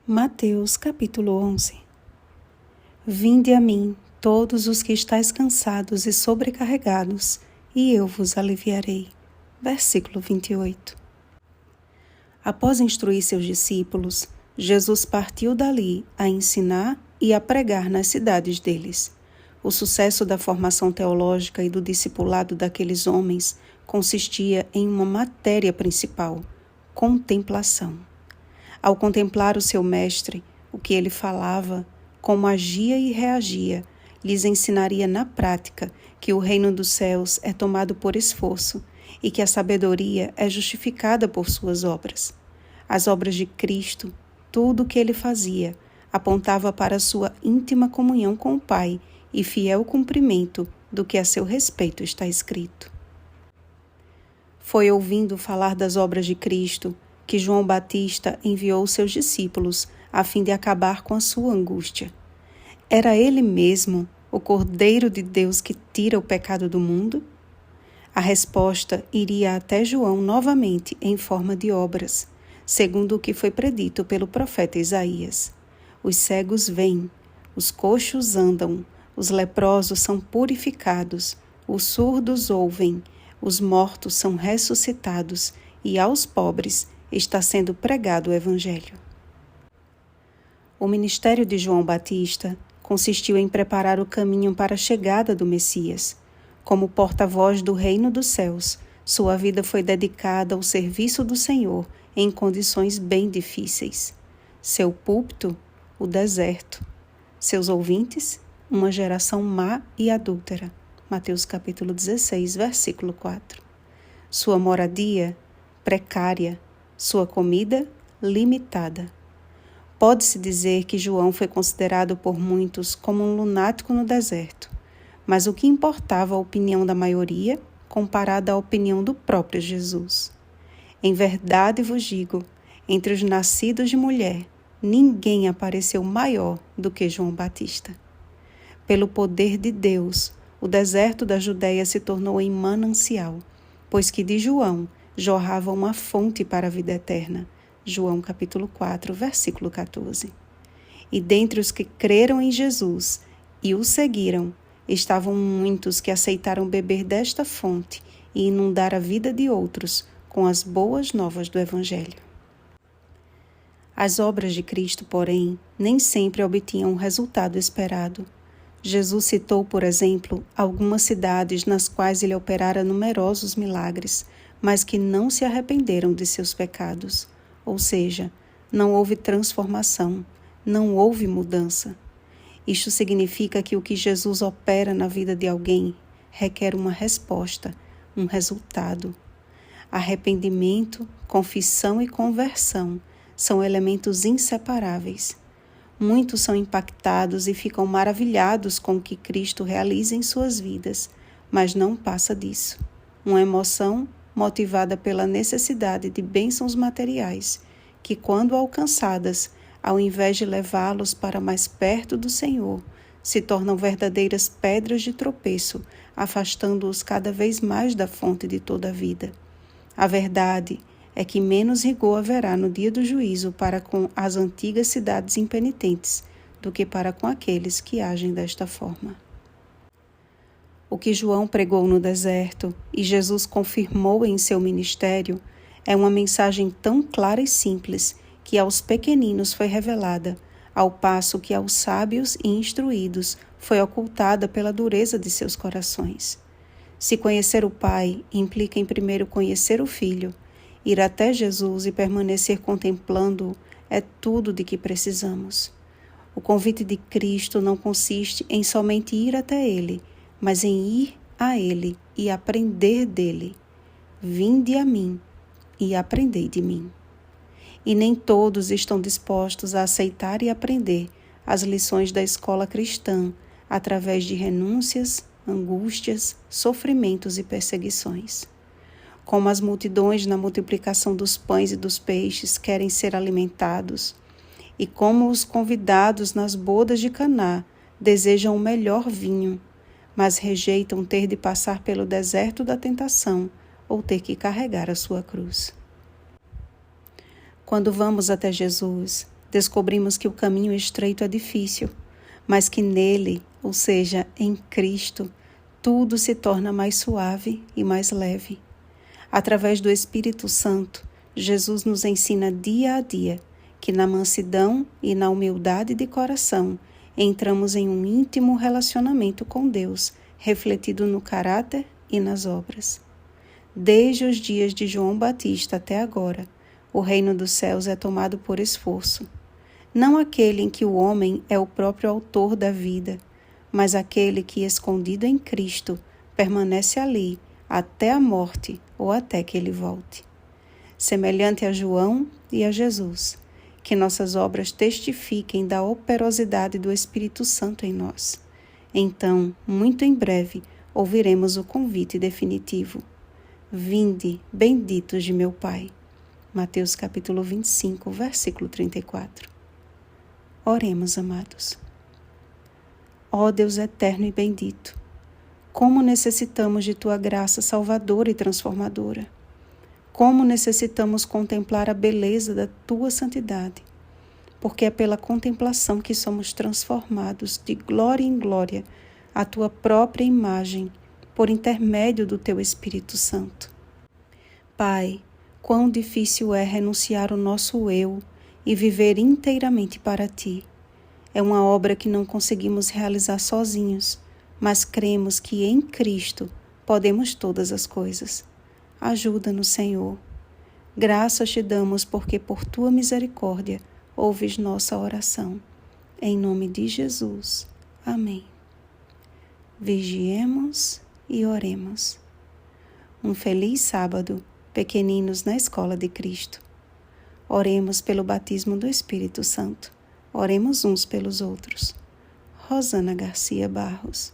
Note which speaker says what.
Speaker 1: Mateus capítulo 11. Vinde a mim, todos os que estáis cansados e sobrecarregados, e eu vos aliviarei. Versículo 28. Após instruir seus discípulos, Jesus partiu dali a ensinar e a pregar nas cidades deles. O sucesso da formação teológica e do discipulado daqueles homens consistia em uma matéria principal: contemplação. Ao contemplar o seu mestre, o que ele falava, como agia e reagia, lhes ensinaria na prática que o reino dos céus é tomado por esforço e que a sabedoria é justificada por suas obras. As obras de Cristo, tudo o que ele fazia, apontava para a sua íntima comunhão com o Pai e fiel cumprimento do que a seu respeito está escrito. Foi ouvindo falar das obras de Cristo que João Batista enviou seus discípulos a fim de acabar com a sua angústia. Era ele mesmo o Cordeiro de Deus que tira o pecado do mundo? A resposta iria até João novamente em forma de obras, segundo o que foi predito pelo profeta Isaías. Os cegos veem, os coxos andam, os leprosos são purificados, os surdos ouvem, os mortos são ressuscitados e aos pobres está sendo pregado o Evangelho. O ministério de João Batista consistiu em preparar o caminho para a chegada do Messias. Como porta-voz do reino dos céus, sua vida foi dedicada ao serviço do Senhor em condições bem difíceis. Seu púlpito, o deserto. Seus ouvintes, uma geração má e adúltera. Mateus capítulo 16, versículo 4. Sua moradia, precária. Sua comida, limitada. Pode-se dizer que João foi considerado por muitos como um lunático no deserto, mas o que importava a opinião da maioria comparada à opinião do próprio Jesus? Em verdade vos digo, entre os nascidos de mulher, ninguém apareceu maior do que João Batista. Pelo poder de Deus, o deserto da Judéia se tornou em manancial, pois que de João jorrava uma fonte para a vida eterna. João capítulo 4, versículo 14. E dentre os que creram em Jesus e o seguiram, estavam muitos que aceitaram beber desta fonte e inundar a vida de outros com as boas novas do Evangelho. As obras de Cristo, porém, nem sempre obtinham o resultado esperado. Jesus citou, por exemplo, algumas cidades nas quais ele operara numerosos milagres, mas que não se arrependeram de seus pecados, ou seja, não houve transformação, não houve mudança. Isto significa que o que Jesus opera na vida de alguém requer uma resposta, um resultado. Arrependimento, confissão e conversão são elementos inseparáveis. Muitos são impactados e ficam maravilhados com o que Cristo realiza em suas vidas, mas não passa disso. Uma emoção motivada pela necessidade de bênçãos materiais, que, quando alcançadas, ao invés de levá-los para mais perto do Senhor, se tornam verdadeiras pedras de tropeço, afastando-os cada vez mais da fonte de toda a vida. A verdade é que menos rigor haverá no dia do juízo para com as antigas cidades impenitentes do que para com aqueles que agem desta forma. O que João pregou no deserto e Jesus confirmou em seu ministério é uma mensagem tão clara e simples que aos pequeninos foi revelada, ao passo que aos sábios e instruídos foi ocultada pela dureza de seus corações. Se conhecer o Pai implica em primeiro conhecer o Filho, ir até Jesus e permanecer contemplando-o é tudo de que precisamos. O convite de Cristo não consiste em somente ir até Ele, mas em ir a Ele e aprender dele. Vinde a mim e aprendei de mim. E nem todos estão dispostos a aceitar e aprender as lições da escola cristã através de renúncias, angústias, sofrimentos e perseguições. Como as multidões na multiplicação dos pães e dos peixes querem ser alimentados, e como os convidados nas bodas de Caná desejam o melhor vinho, mas rejeitam ter de passar pelo deserto da tentação ou ter que carregar a sua cruz. Quando vamos até Jesus, Descobrimos que o caminho estreito é difícil, mas que nele, ou seja, em Cristo, tudo se torna mais suave e mais leve. Através do Espírito Santo, Jesus nos ensina dia a dia que na mansidão e na humildade de coração entramos em um íntimo relacionamento com Deus, refletido no caráter e nas obras. Desde os dias de João Batista até agora, o reino dos céus é tomado por esforço. Não aquele em que o homem é o próprio autor da vida, mas aquele que, escondido em Cristo, permanece ali até a morte ou até que ele volte. Semelhante a João e a Jesus, que nossas obras testifiquem da operosidade do Espírito Santo em nós. Então, muito em breve, ouviremos o convite definitivo. Vinde, benditos de meu Pai. Mateus capítulo 25, versículo 34. Oremos, amados. Ó Deus eterno e bendito, como necessitamos de Tua graça salvadora e transformadora. Como necessitamos contemplar a beleza da Tua santidade, porque é pela contemplação que somos transformados de glória em glória à Tua própria imagem, por intermédio do Teu Espírito Santo. Pai, quão difícil é renunciar o nosso eu e viver inteiramente para Ti. É uma obra que não conseguimos realizar sozinhos, mas cremos que em Cristo podemos todas as coisas. Ajuda-nos, Senhor. Graças te damos porque por Tua misericórdia ouves nossa oração. Em nome de Jesus. Amém. Vigiemos e oremos. Um feliz sábado, pequeninos na Escola de Cristo. Oremos pelo batismo do Espírito Santo. Oremos uns pelos outros. Rosana Garcia Barros.